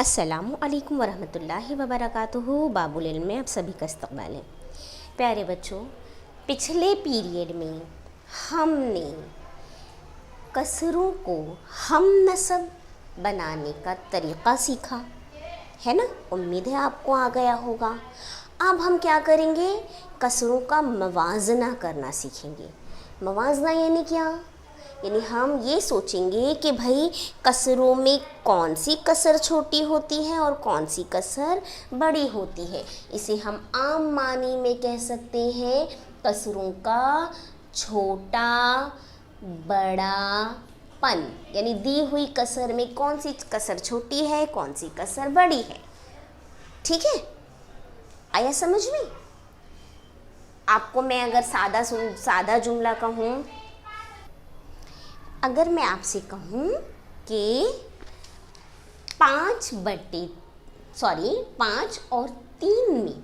अस्सलामु अलैकुम वरहमतुल्लाहि वबरकातुहू। बाबुल इल्म में आप सभी का इस्तकबाल है। प्यारे बच्चों, पिछले पीरियड में हमने कसरों को हम नसब बनाने का तरीक़ा सीखा है ना। उम्मीद है आपको आ गया होगा। अब हम क्या करेंगे, कसरों का मवाजना करना सीखेंगे। मवाजना यानी क्या, यानी हम ये सोचेंगे कि भाई कसरों में कौन सी कसर छोटी होती है और कौन सी कसर बड़ी होती है। इसे हम आम मानी में कह सकते हैं कसरों का छोटा बड़ा पन, यानी दी हुई कसर में कौन सी कसर छोटी है कौन सी कसर बड़ी है। ठीक है, आया समझ में? आपको मैं अगर सादा जुमला कहूँ, अगर मैं आपसे कहूँ कि 5 और 3 में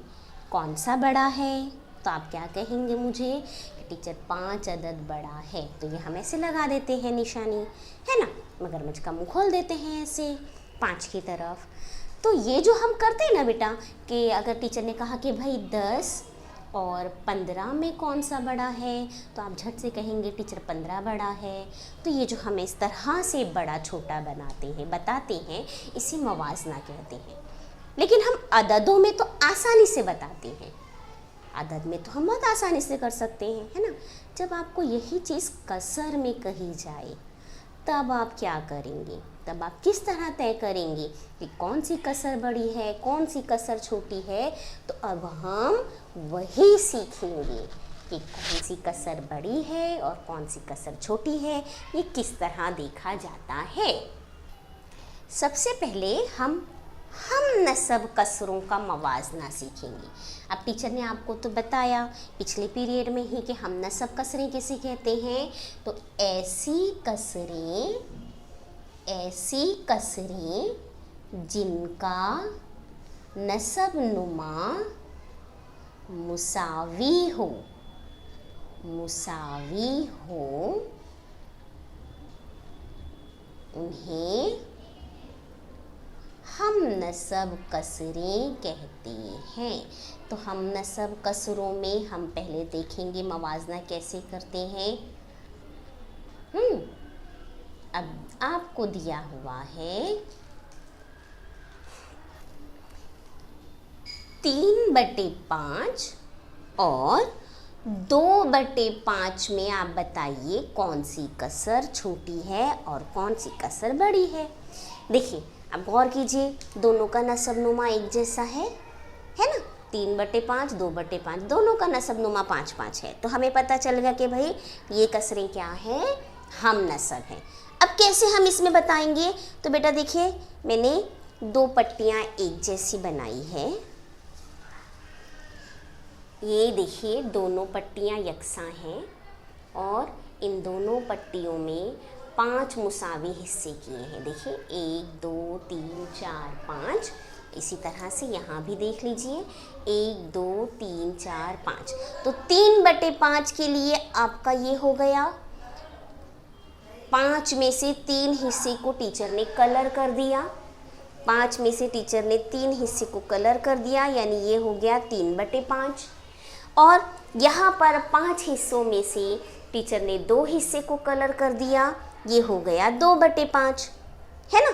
कौन सा बड़ा है, तो आप क्या कहेंगे मुझे कि टीचर 5 अदद बड़ा है। तो ये हम ऐसे लगा देते हैं निशानी, है ना, मगरमच्छ का मुंह खोल देते हैं ऐसे 5 की तरफ। तो ये जो हम करते हैं ना बेटा, कि अगर टीचर ने कहा कि भाई 10 और 15 में कौन सा बड़ा है, तो आप झट से कहेंगे टीचर 15 बड़ा है। तो ये जो हम इस तरह से बड़ा छोटा बताते हैं, इसे मवाजना कहते हैं। लेकिन हम अददों में तो आसानी से बताते हैं, अदद में तो हम बहुत आसानी से कर सकते हैं, है ना। जब आपको यही चीज़ कसर में कही जाए तब आप क्या करेंगे, तब आप किस तरह तय करेंगे कि कौन सी कसर बड़ी है कौन सी कसर छोटी है। तो अब हम वही सीखेंगे कि कौन सी कसर बड़ी है और कौन सी कसर छोटी है, ये किस तरह देखा जाता है। सबसे पहले हम नसब कसरों का मवाजना सीखेंगे। अब टीचर ने आपको तो बताया पिछले पीरियड में ही कि हम नसब कसरें किसे कहते हैं। तो ऐसी कसरें जिनका नसब नुमा मुसावी हो, उन्हें हम नसब कसरें कहते हैं। तो हम नसब कसरों में हम पहले देखेंगे मवाजना कैसे करते हैं। अब आपको दिया हुआ है 3/5 और 2/5 में आप बताइए कौन सी कसर छोटी है और कौन सी कसर बड़ी है। देखिए, अब गौर कीजिए, दोनों का नसब नुमा एक जैसा है ना। 3/5 2/5 दोनों का नसब नुमा 5-5 है। तो हमें पता चल गया कि भाई ये कसरें क्या है, हम नसब है। अब कैसे हम इसमें बताएंगे, तो बेटा देखिए, मैंने 2 पट्टियाँ एक जैसी बनाई है। ये देखिए, दोनों पट्टियाँ यकसां हैं और इन दोनों पट्टियों में 5 मुसावी हिस्से किए हैं। देखिए 1 2 3 4 5। इसी तरह से यहाँ भी देख लीजिए 1 2 3 4 5। तो 3/5 के लिए आपका ये हो गया। 5 में से 3 हिस्से को टीचर ने कलर कर दिया। 5 में से टीचर ने 3 हिस्से को कलर कर दिया, यानी ये हो गया 3/5। और यहाँ पर 5 हिस्सों में से टीचर ने 2 हिस्से को कलर कर दिया, ये हो गया 2/5, है ना।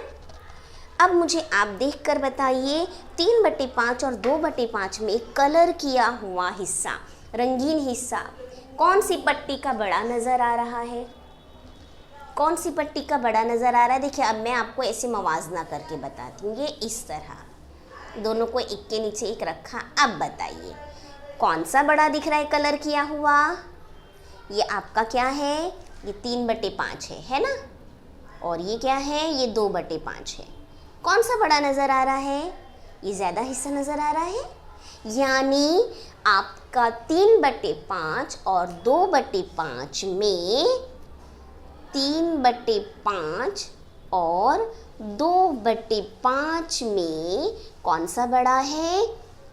अब मुझे आप देखकर बताइए 3/5 और 2/5 में कलर किया हुआ हिस्सा, रंगीन हिस्सा, कौन सी पट्टी का बड़ा नज़र आ रहा है, कौन सी पट्टी का बड़ा नज़र आ रहा है। देखिए, अब मैं आपको ऐसे मवाजना करके बताती हूँ। ये इस तरह दोनों को एक के नीचे एक रखा। अब बताइए कौन सा बड़ा दिख रहा है कलर किया हुआ। ये आपका क्या है, ये 3/5 है ना। और ये क्या है, ये 2/5 है। कौन सा बड़ा नज़र आ रहा है, ये ज़्यादा हिस्सा नज़र आ रहा है। यानी आपका 3/5 और 2/5 में 3/5 और 2/5 में कौन सा बड़ा है,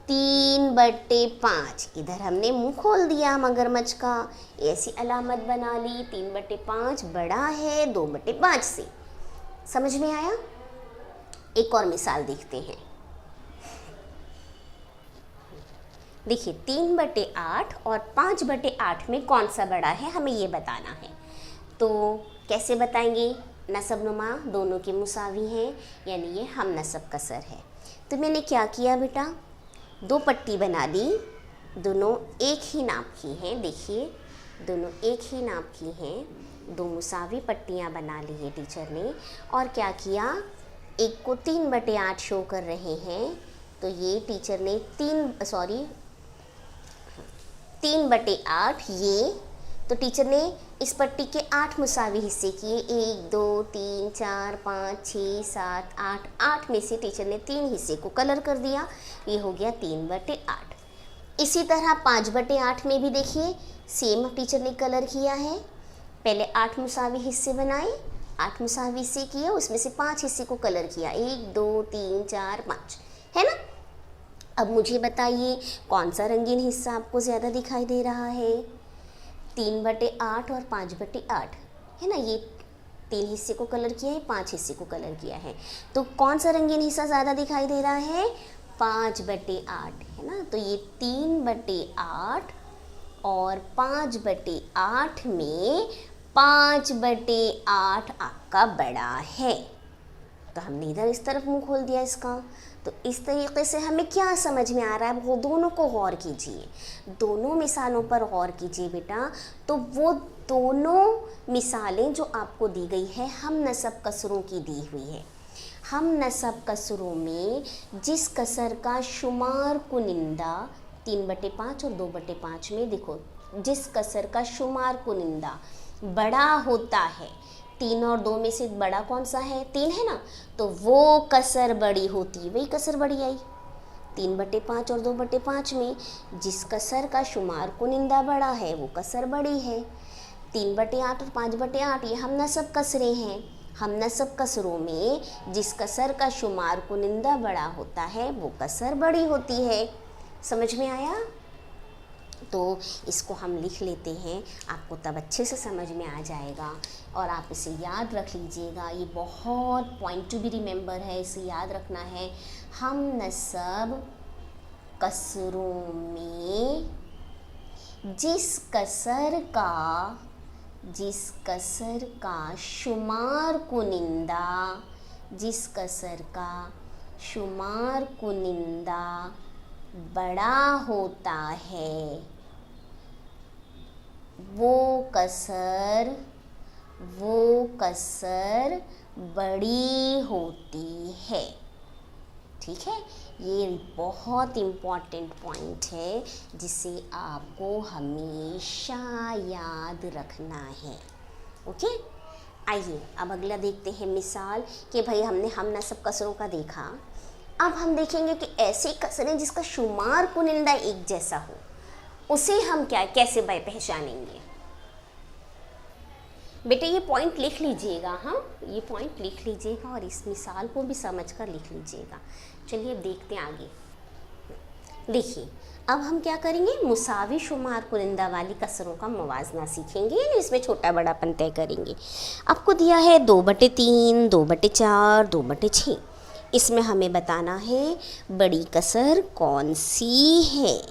3/5। इधर हमने मुंह खोल दिया मगरमच्छ का, ऐसी अलामत बना ली, 3/5 बड़ा है 2/5 से। समझ में आया? एक और मिसाल देखते हैं। देखिए 3/8 और 5/8 में कौन सा बड़ा है, हमें ये बताना है। तो कैसे बताएंगे? नसब नुमा दोनों के मुसावी हैं, यानी ये हम नसब कसर है। तो मैंने क्या किया बेटा, 2 पट्टी बना ली, दोनों एक ही नाप की हैं। देखिए दोनों एक ही नाप की हैं, 2 मुसावी पट्टियाँ बना ली है टीचर ने। और क्या किया, एक को 3/8 शो कर रहे हैं, तो ये टीचर ने 3/8 ये, तो टीचर ने इस पट्टी के 8 मुसावी हिस्से किए, 1 2 3 4 5 6 7 8, 8 में से टीचर ने 3 हिस्से को कलर कर दिया, ये हो गया 3/8। इसी तरह 5/8 में भी देखिए सेम टीचर ने कलर किया है। पहले 8 मुसावी हिस्से बनाए, 8 मुसावी हिस्से किए, उसमें से 5 हिस्से को कलर किया, 1 2 3 4 5, है ना। अब मुझे बताइए कौन सा रंगीन हिस्सा आपको ज़्यादा दिखाई दे रहा है? 3/8 और 5/8, है ना। ये 3 हिस्से को कलर किया है, 5 हिस्से को कलर किया है, तो कौन सा रंगीन हिस्सा ज़्यादा दिखाई दे रहा है? 5/8, है ना। तो ये 3/8 और 5/8 में 5/8 आपका बड़ा है। तो हमने इधर इस तरफ मुंह खोल दिया इसका। तो इस तरीके से हमें क्या समझ में आ रहा है, वो दोनों को गौर कीजिए, दोनों मिसालों पर गौर कीजिए बेटा। तो वो दोनों मिसालें जो आपको दी गई है हम नसब कसरों की दी हुई है। हम नसब कसरों में जिस कसर का शुमार कुनिंदा 3/5 और 2/5 में, देखो जिस कसर का शुमार कुनिंदा बड़ा होता है, 3 और 2 में से बड़ा कौन सा है? 3 है ना, तो वो कसर बड़ी होती, वही कसर बड़ी आई। 3/5 और 2/5 में जिस कसर का शुमार कुनिंदा बड़ा है वो कसर बड़ी है। 3/8 और 5/8 ये हम नसब कसरे हैं। हम नसब कसरों में जिस कसर का शुमार कुनिंदा बड़ा होता है वो कसर बड़ी होती है। समझ में आया? तो इसको हम लिख लेते हैं, आपको तब अच्छे से समझ में आ जाएगा और आप इसे याद रख लीजिएगा। ये बहुत पॉइंट टू बी रिमेंबर है, इसे याद रखना है। हम नसब कसरों में जिस कसर का शुमार कुनिंदा बड़ा होता है वो कसर बड़ी होती है। ठीक है, ये बहुत इम्पॉर्टेंट पॉइंट है जिसे आपको हमेशा याद रखना है। ओके, आइए अब अगला देखते हैं मिसाल कि भाई हमने हम नसब कसरों का देखा। अब हम देखेंगे कि ऐसी कसरें जिसका शुमार कुनिंदा एक जैसा हो, उसे हम कैसे पहचानेंगे। बेटे ये पॉइंट लिख लीजिएगा, हाँ ये पॉइंट लिख लीजिएगा और इस मिसाल को भी समझकर लिख लीजिएगा। चलिए देखते हैं आगे। देखिए अब हम क्या करेंगे, मुसावी शुमार कुनिंदा वाली कसरों का मुवाजना सीखेंगे, यानी इसमें छोटा बड़ापन तय करेंगे। आपको दिया है 2/3, 2/4, 2/6। इसमें हमें बताना है बड़ी कसर कौन सी है।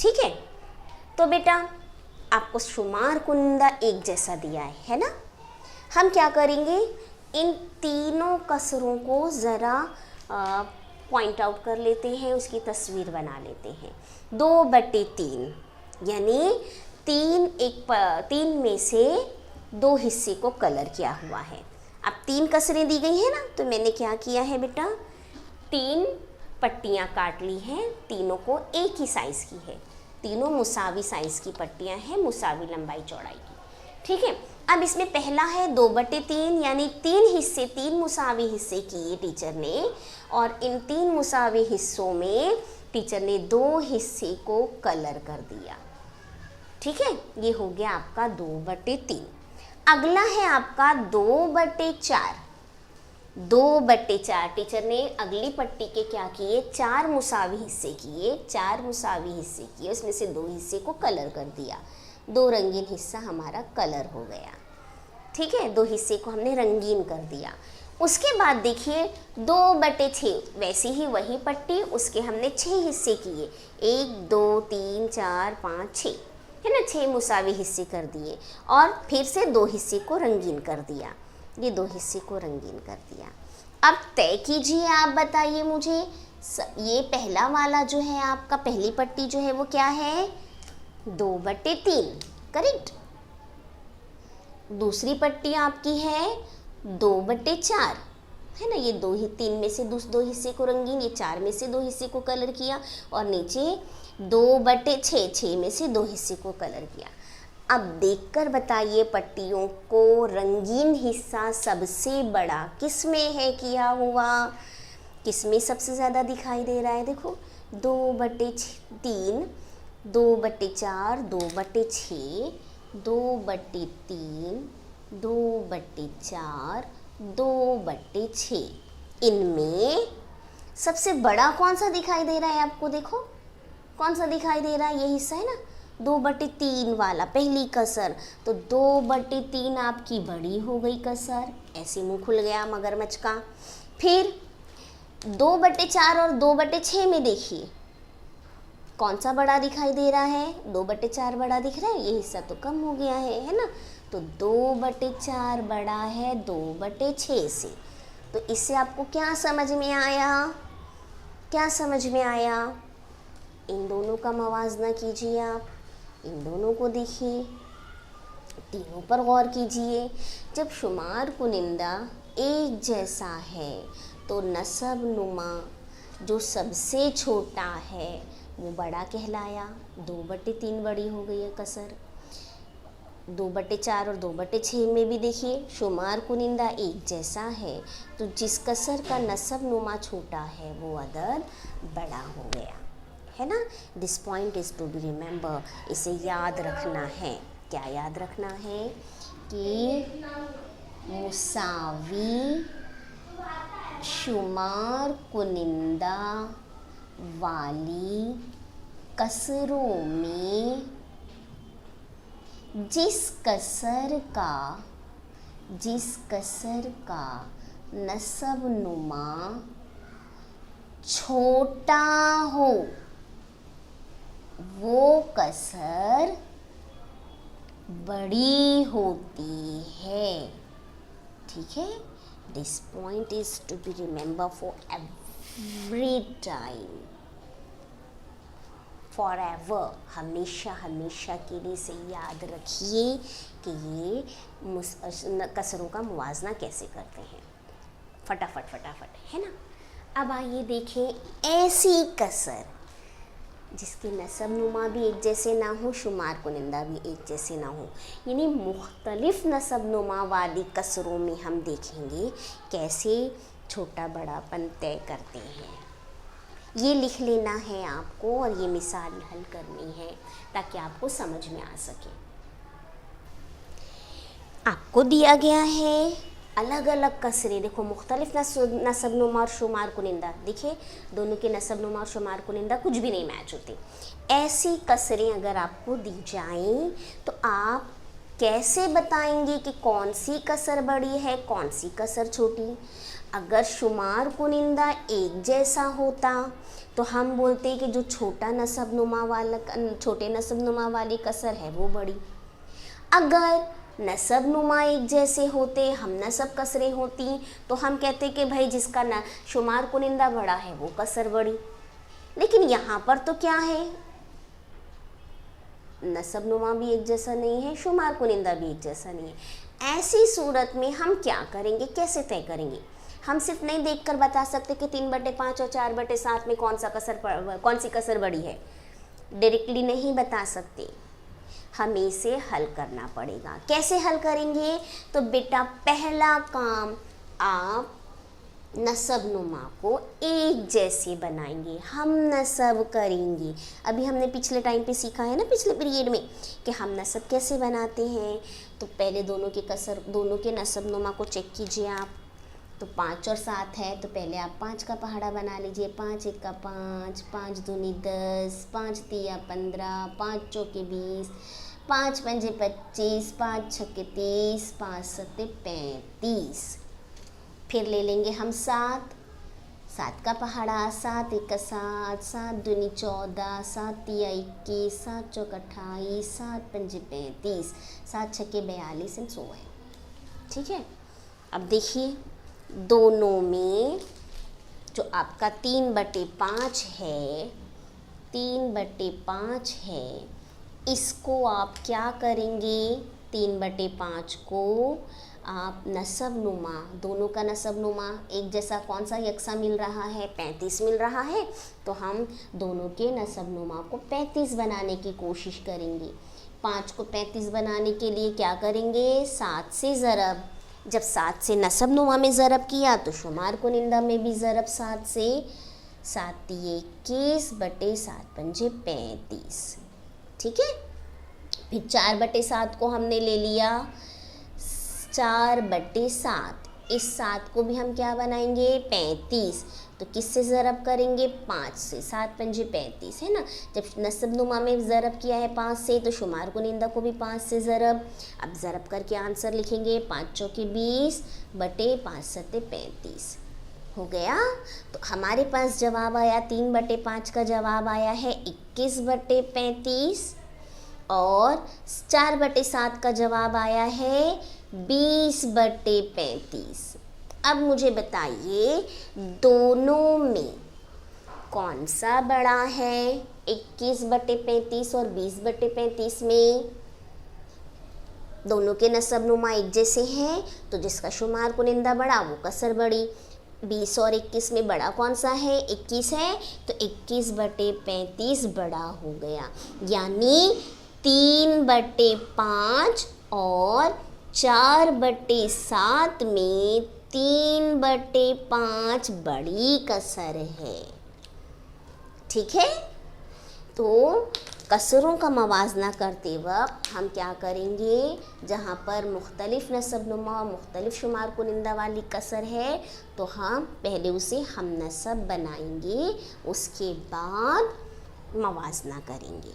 ठीक है, तो बेटा आपको शुमार कुनिंदा एक जैसा दिया है ना। हम क्या करेंगे, इन तीनों कसरों को ज़रा पॉइंट आउट कर लेते हैं, उसकी तस्वीर बना लेते हैं। 2/3 यानी 3 में से 2 हिस्से को कलर किया हुआ है। अब 3 कसरें दी गई हैं ना, तो मैंने क्या किया है बेटा, 3 पट्टियाँ काट ली हैं, तीनों को एक ही साइज़ की है, तीनों मुसावी साइज़ की पट्टियाँ हैं, मुसावी लंबाई चौड़ाई की। ठीक है, अब इसमें पहला है 2/3 यानी 3 हिस्से, 3 मुसावी हिस्से किए टीचर ने, और इन 3 मुसावी हिस्सों में टीचर ने 2 हिस्से को कलर कर दिया। ठीक है, ये हो गया आपका 2/3। अगला है आपका 2/4। 2/4 टीचर ने अगली पट्टी के क्या किए, 4 मुसावी हिस्से किए, 4 मुसावी हिस्से किए, उसमें से 2 हिस्से को कलर कर दिया, 2 रंगीन हिस्सा हमारा कलर हो गया। ठीक है, 2 हिस्से को हमने रंगीन कर दिया। उसके बाद देखिए 2/6, वैसे ही वही पट्टी उसके हमने 6 हिस्से किए, 1 2 3 4 5 6, है ना, 6 मुसावी हिस्से कर दिए और फिर से 2 हिस्से को रंगीन कर दिया, ये 2 हिस्से को रंगीन कर दिया। अब तय कीजिए, आप बताइए मुझे, ये पहला वाला जो है आपका, पहली पट्टी जो है वो क्या है, 2/3, करेक्ट। दूसरी पट्टी आपकी है 2/4, है ना, ये 3 में से 2 हिस्से को रंगीन, ये 4 में से 2 हिस्से को कलर किया और नीचे 2/6, 6 में से 2 हिस्से को कलर किया। अब देखकर बताइए पट्टियों को रंगीन हिस्सा सबसे बड़ा किस में है किया हुआ, किस में सबसे ज़्यादा दिखाई दे रहा है, देखो 2/3, 2/4, 2/6, 2/3, 2/4, 2/6, इनमें सबसे बड़ा कौन सा दिखाई दे रहा है आपको, देखो कौन सा दिखाई दे रहा है, ये हिस्सा है ना 2/3 वाला, पहली कसर, तो 2/3 आपकी बड़ी हो गई कसर, ऐसे मुंह खुल गया मगरमच्छ का। फिर 2/4 और 2/6 में देखिए कौन सा बड़ा दिखाई दे रहा है, 2/4 बड़ा दिख रहा है, ये हिस्सा तो कम हो गया है ना, तो 2/4 बड़ा है 2/6 से। तो इससे आपको क्या समझ में आया, क्या समझ में आया, इन दोनों का मवाजना कीजिए, आप इन दोनों को देखिए, तीनों पर गौर कीजिए। जब शुमार कुनिंदा एक जैसा है तो नसब नुमा जो सबसे छोटा है वो बड़ा कहलाया, 2/3 बड़ी हो गई है कसर। 2/4 और 2/6 में भी देखिए शुमार कुनिंदा एक जैसा है तो जिस कसर का नसब नुमा छोटा है वो अदद बड़ा हो गया, है ना। This point is to be remember, इसे याद रखना है। क्या याद रखना है कि मुसावी शुमार कुनिंदा वाली कसरों में जिस कसर का नसब नुमा छोटा हो वो कसर बड़ी होती है, ठीक है। This point is to be remember for every time, for ever, हमेशा हमेशा के लिए से याद रखिए कि ये कसरों का मुवाजना कैसे करते हैं, फटाफट, है ना। अब आइए देखें ऐसी कसर जिसके नसब नुमा भी एक जैसे ना हो, शुमार कुनिंदा भी एक जैसे ना हो, यानी मुख्तलिफ नसब नुमा वाली कसरों में हम देखेंगे कैसे छोटा बड़ापन तय करते हैं। ये लिख लेना है आपको और ये मिसाल हल करनी है ताकि आपको समझ में आ सके। आपको दिया गया है अलग अलग कसरे, देखो मुख्तलिफ नसब नुमा और शुमार कुनिंदा, देखिए दोनों के नसब नुमा और शुमार कुनिंदा कुछ भी नहीं मैच होते। ऐसी कसरें अगर आपको दी जाएं तो आप कैसे बताएंगे कि कौन सी कसर बड़ी है कौन सी कसर छोटी। अगर शुमार कुनिंदा एक जैसा होता तो हम बोलते कि जो छोटे नसब नुमा वाली कसर है वो बड़ी। अगर नसब नुमा एक जैसे होते, हम नसब कसरें होती, तो हम कहते कि भाई जिसका शुमार कुनिंदा बड़ा है वो कसर बड़ी। लेकिन यहाँ पर तो क्या है, नसब नुमा भी एक जैसा नहीं है, शुमार कुनिंदा भी एक जैसा नहीं है। ऐसी सूरत में हम क्या करेंगे, कैसे तय करेंगे। हम सिर्फ नहीं देखकर बता सकते कि 3/5 और 4/7 में कौन सी कसर बड़ी है, डायरेक्टली नहीं बता सकते, हमें इसे हल करना पड़ेगा। कैसे हल करेंगे, तो बेटा पहला काम आप नसब नुमा को एक जैसे बनाएंगे, हम नसब करेंगे। अभी हमने पिछले टाइम पे सीखा है ना, पिछले पीरियड में, कि हम नसब कैसे बनाते हैं। तो पहले दोनों के नसब नुमा को चेक कीजिए आप। तो 5 और 7 है तो पहले आप 5 का पहाड़ा बना लीजिए। 5 1 का 5, 5 दूनी 10, 5 तिया 15, 5 चौके 20, 5 पंजे 25, 5 छक्के 30, 5 सत्ते 35। फिर ले लेंगे हम 7, 7 का पहाड़ा, 7 एक 7, 7 दूनी 14, 7 तिया 21, 7 चौक 28, 7 पंजे 35, 7 छक्के 42 एंड सो है। ठीक है, अब देखिए दोनों में जो आपका 3/5 है, 3/5 है, इसको आप क्या करेंगे, 3/5 को आप नसब नुमा, दोनों का नसब नुमा एक जैसा कौन सा यकसा मिल रहा है, 35 मिल रहा है, तो हम दोनों के नसब नुमा को 35 बनाने की कोशिश करेंगे। 5 को 35 बनाने के लिए क्या करेंगे, 7 से ज़रब, जब 7 से नसब नुमा में ज़रब किया तो शुमार कुनिंदा में भी ज़रब 7 से, 7 21 बटे 7 पंजे 35। ठीक है, फिर 4/7 को हमने ले लिया, 4/7, इस 7 को भी हम क्या बनाएंगे, 35, तो किससे ज़रब करेंगे, 5 से, 7 पंजे 35 है ना। जब नसब नुमा में ज़रब किया है 5 से, तो शुमार कुनिंदा को भी 5 से ज़रब। अब ज़रब करके आंसर लिखेंगे, 5 चौके 20 बटे 5 सत्ते 35 हो गया। तो हमारे पास जवाब आया, 3/5 का जवाब आया है 21/35 और 4/7 का जवाब आया है 20/35। अब मुझे बताइए दोनों में कौन सा बड़ा है, 21/35 और 20/35 में दोनों के नसब नुमा एक जैसे हैं, तो जिसका शुमार कुनिंदा बड़ा वो कसर बड़ी। 20 और 21 में बड़ा कौन सा है, 21 है, तो 21/35 बड़ा हो गया, यानी 3/5 और 4/7 में 3/5 बड़ी कसर है। ठीक है, तो कसरों का मवाजना करते वक्त हम क्या करेंगे, जहाँ पर मुख्तलिफ नसब नुमा और मुख्तलिफ शुमार कुनिंदा वाली कसर है, तो हम पहले उसे हम नसब बनाएंगे, उसके बाद मवाजना करेंगे।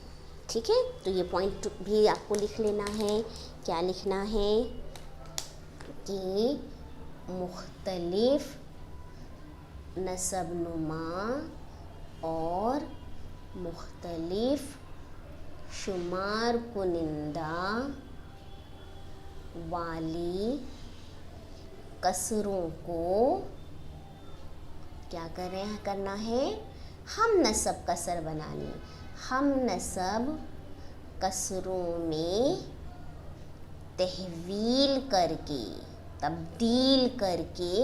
ठीक है, तो ये पॉइंट भी आपको लिख लेना है। क्या लिखना है कि मुख्तलिफ नसब नुमा और मुख्तलिफ शुमार कुनिंदा वाली कसरों को क्या करना है, हम नसब कसर बनानी। हम नसब कसरों में तहवील करके, तब्दील करके,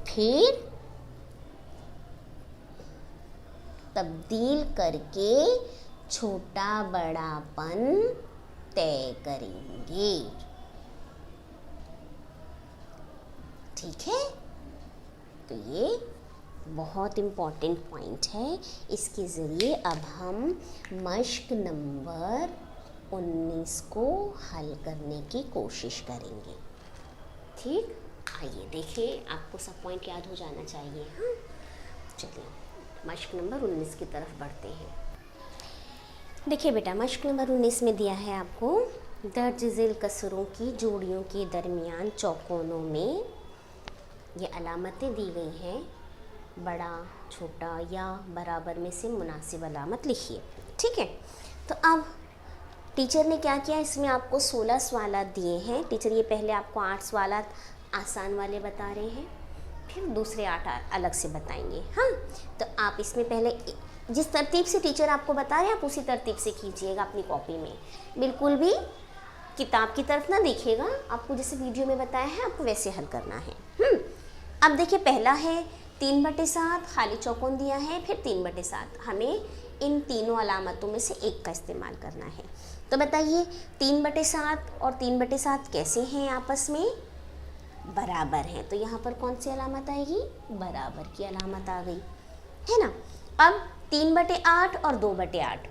फिर तब्दील करके छोटा बड़ापन तय करेंगे। ठीक है, तो ये बहुत इम्पॉर्टेंट पॉइंट है। इसके ज़रिए अब हम मश्क नंबर 19 को हल करने की कोशिश करेंगे। ठीक, आइए देखिए, आपको सब पॉइंट याद हो जाना चाहिए। हाँ, चलिए मश्क नंबर 19 की तरफ बढ़ते हैं। देखिए बेटा, मश्क नंबर 19 में दिया है आपको दर्ज झेल कसरों की जोड़ियों के दरमियान चौकोनों में ये अलामतें दी गई हैं, बड़ा, छोटा या बराबर में से मुनासिब अलामत लिखिए। ठीक है, तो अब टीचर ने क्या किया, इसमें आपको 16 सवालात दिए हैं। टीचर ये पहले आपको 8 सवालात आसान वाले बता रहे हैं, फिर दूसरे 8 अलग से बताएंगे। हाँ, तो आप इसमें पहले जिस तरतीब से टीचर आपको बता रहे हैं आप उसी तरतीब से कीजिएगा अपनी कॉपी में, बिल्कुल भी किताब की तरफ ना देखिएगा। आपको जैसे वीडियो में बताया है आपको वैसे हल करना है। अब देखिए, पहला है 3/7, खाली चौकोन दिया है, फिर 3/7। हमें इन तीनों अलामतों में से एक का इस्तेमाल करना है। तो बताइए 3/7 और 3/7 कैसे हैं, आपस में बराबर हैं, तो यहाँ पर कौन सी अलामत आएगी, बराबर की अलामत आ गई है ना। अब 3/8 और 2/8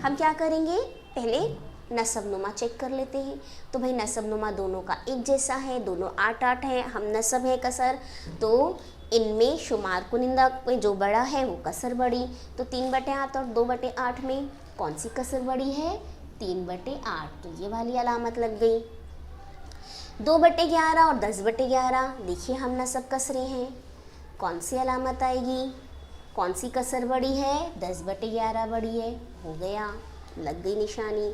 हम क्या करेंगे, पहले नसब नुमा चेक कर लेते हैं। तो भाई नसब नुमा दोनों का एक जैसा है, दोनों 8-8 है, हम नसब है कसर, तो इनमें शुमार कुनिंदा में जो बड़ा है वो कसर बड़ी। तो 3/8 और 2/8 में कौन सी कसर बड़ी है, 3/8, तो ये वाली अलामत लग गई। 2/11 और 10/11, देखिए हम नसब कस रहे हैं, कौन सी अलामत आएगी, कौन सी कसर बड़ी है, 10/11 बड़ी है, हो गया, लग गई निशानी।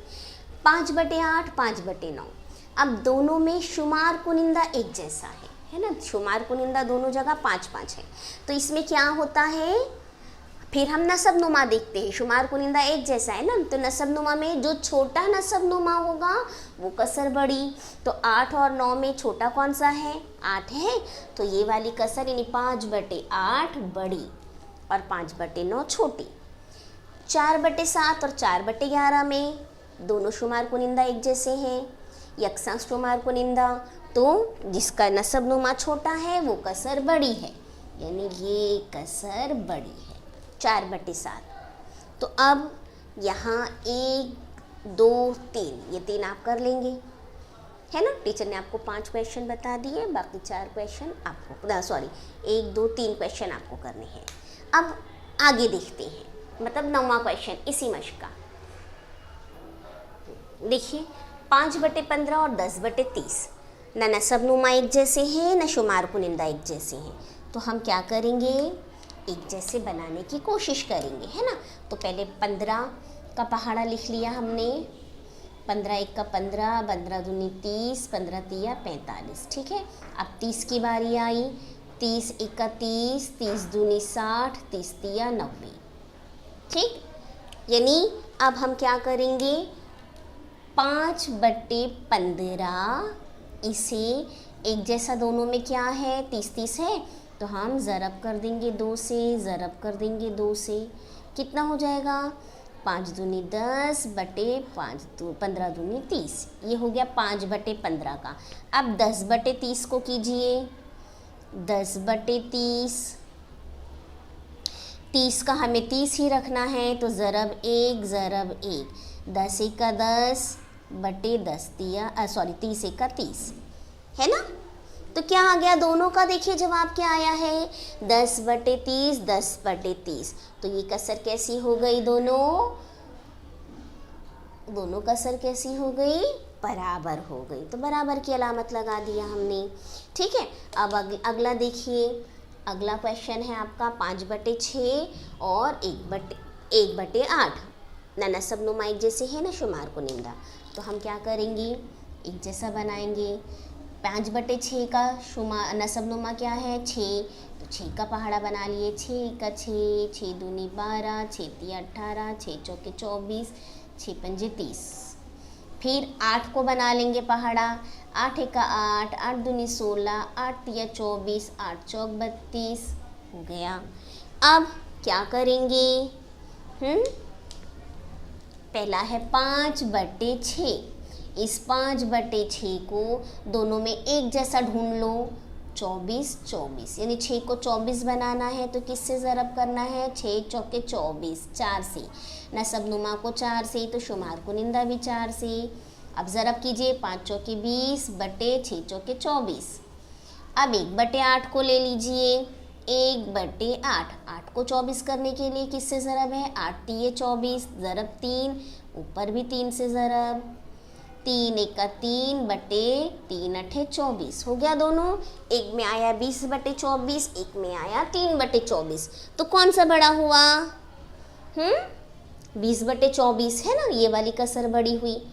5/8, 5/9, अब दोनों में शुमार कुनिंदा एक जैसा है ना, शुमार कुनिंदा दोनों जगह 5-5 है, तो इसमें क्या होता है, फिर हम नसब नुमा देखते हैं, शुमार कुनिंदा एक जैसा है ना, तो नसब नुमा में जो छोटा नसब नुमा होगा वो कसर बड़ी, तो 8 और 9 में छोटा कौन सा है, 8 है, तो ये वाली कसर यानी 5/8 बड़ी और 5/9 छोटी। 4/7 और 4/11 में दोनों शुमार कुनिंदा एक जैसे हैं, यकसा शुमार कुनिंदा, तो जिसका नसब नुमा छोटा है वो कसर बड़ी है, यानी ये कसर बड़ी है, 4/7। तो अब यहाँ 1, 2, 3, ये 3 आप कर लेंगे, है ना। टीचर ने आपको 5 क्वेश्चन बता दिए, बाकी 4 क्वेश्चन आपको 1, 2, 3 क्वेश्चन आपको करने हैं। अब आगे देखते हैं, मतलब 9वां क्वेश्चन इसी मश्क का। देखिए 5/15 और 10/30, न नसब नुमा एक जैसे हैं न शुमार कुनिंदा एक जैसे हैं, तो हम क्या करेंगे, एक जैसे बनाने की कोशिश करेंगे, है ना। तो पहले 15 का पहाड़ा लिख लिया हमने, 15 1 का 15, 15 दूनी 30, 15 तिया 45, ठीक है। अब 30 की बारी आई, 30 1 का 30, 30 दूनी 60, 30 तिया 90, ठीक। यानी अब हम क्या करेंगे, 5/15, इसे एक जैसा दोनों में क्या है, 30-30 है, तो हम ज़रब कर देंगे 2 से, ज़रब कर देंगे 2 से, कितना हो जाएगा, 5 दूनी 10 बटे 5 15 दूनी 30, ये हो गया 5/15 का। अब 10/30 को कीजिए, 10/30, 30 का हमें 30 ही रखना है, तो ज़रब 1 ज़रब 1, 10 1 का 10 बटे 10 तिया 30 1 का 30, है ना। तो क्या आ गया दोनों का, देखिए जवाब क्या आया है, 10/30, 10/30, तो ये कसर कैसी हो गई, दोनों कसर कैसी हो गई, बराबर हो गई, तो बराबर की अलामत लगा दिया हमने, ठीक है। अब अगला देखिए, अगला क्वेश्चन है आपका 5/6 और 1/8, न नसब नुमा एक जैसे है ना शुमार कुनिंदा, तो हम क्या करेंगे, एक जैसा बनाएंगे। 5/6 का नसब नुमा क्या है, 6, तो 6 का पहाड़ा बना लिए, 6 का 6, 6 दूनी 12, 6 तिया 18, 6 चौके 24, 6 पंजे 30। फिर 8 को बना लेंगे पहाड़ा, 8 1 का 8, 8 दूनी 16, 8 तिया 24, 8 चौक 32, हो गया। अब क्या करेंगे, पहला है 5/6, इस 5/6 को दोनों में एक जैसा ढूंढ लो, 24 24, यानी 6 को 24 बनाना है तो किससे ज़रब करना है, 6 चौके 24, 4 से, नसब नुमा को 4 से, तो शुमार कुनिंदा भी 4 से। अब ज़रब कीजिए, 5 चौके 20 बटे 6 चौके 24। अब 1/8 को ले लीजिए, 1/8, 8 को 24 करने के लिए किससे ज़रब है, 8 तिये 24, ज़रब 3, ऊपर भी 3 से ज़रब, 3 1 का 3 बटे 3 अठे 24, हो गया दोनों। एक में आया 20/24, एक में आया 3/24, तो कौन सा बड़ा हुआ, 20/24 है ना, ये वाली कसर बड़ी हुई,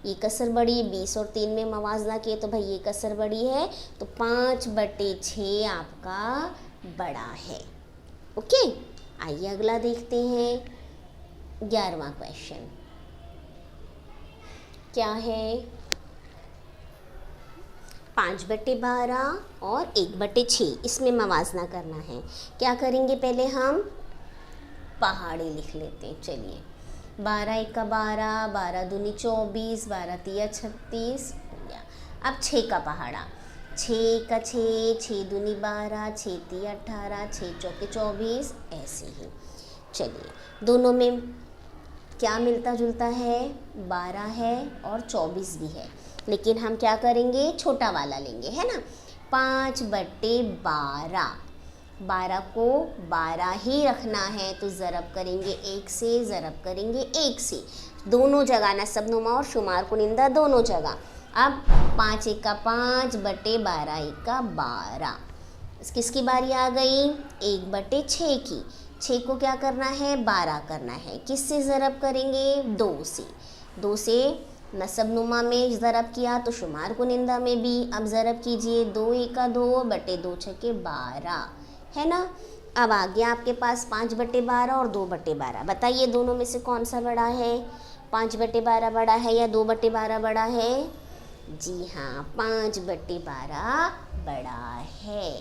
ये कसर बड़ी, 20 और 3 में मवाजना किए तो भाई ये कसर बड़ी है, तो 5/6 आपका बड़ा है। ओके, आइए अगला देखते हैं, 11वां क्वेश्चन क्या है, 5/12 और 1/6, इसमें मवाजना करना है। क्या करेंगे, पहले हम पहाड़े लिख लेते हैं, चलिए। 12 1 का 12, 12 दूनी 24, 12 तिया 36, हो गया। अब 6 का पहाड़ा, 6 का 6, 6 दूनी 12, 6 तिया 18, 6 चौके 24, ऐसे ही। चलिए दोनों में क्या मिलता जुलता है, 12 है और 24 भी है, लेकिन हम क्या करेंगे, छोटा वाला लेंगे, है ना। 5/12, 12 को 12 ही रखना है, तो ज़रब करेंगे 1 से, ज़रब करेंगे 1 से, दोनों जगह नसब नुमा और शुमार कुनिंदा दोनों जगह, अब 5 एक का 5 बटे 12 एक का 12। किसकी बारी आ गई? 1 बटे 6 की। 6 को क्या करना है? 12 करना है। किससे ज़रब करेंगे? 2 से। 2 से नसब नुमा में ज़रब किया तो शुमार कुनिंदा में भी। अब ज़रब कीजिए, 2 एक का 2 बटे 2 छके 12, है ना। अब आ गया आपके पास 5 बटे 12 और 2 बटे 12। बताइए दोनों में से कौन सा बड़ा है? 5 बटे 12 बड़ा है या 2 बटे 12 बड़ा है? जी हाँ, 5 बटे 12 बड़ा है।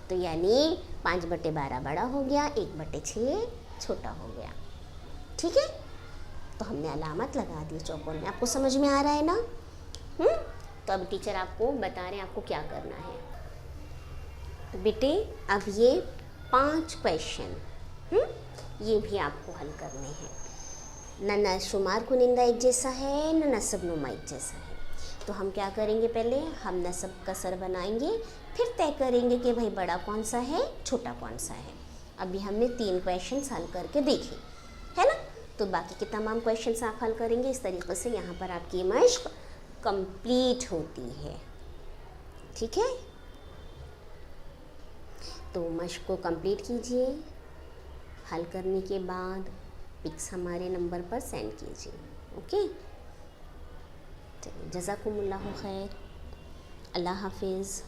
तो यानी 5 बटे 12 बड़ा हो गया, 1 बटे 6 छोटा हो गया। ठीक है, तो हमने अलामत लगा दी चौकोर में। आपको समझ में आ रहा है ना? तो अब टीचर आपको बता रहे हैं आपको क्या करना है। तो बेटे अब ये 5 क्वेश्चन ये भी आपको हल करने हैं। न शुमार कुनिंदा एक जैसा है, न नसब नुमा एक जैसा है। तो हम क्या करेंगे? पहले हम नसब कसर बनाएंगे, फिर तय करेंगे कि भाई बड़ा कौन सा है, छोटा कौन सा है। अभी हमने 3 क्वेश्चन हल करके देखे, है ना। तो बाकी के तमाम क्वेश्चन आप हल करेंगे। इस तरीके से यहाँ पर आपकी मश्क कंप्लीट होती है। ठीक है, तो मश्क को कंप्लीट कीजिए। हल करने के बाद पिक्स हमारे नंबर पर सेंड कीजिए। ओके, चलिए, जज़ाकुमुल्लाहु खैर, अल्लाह हाफिज़।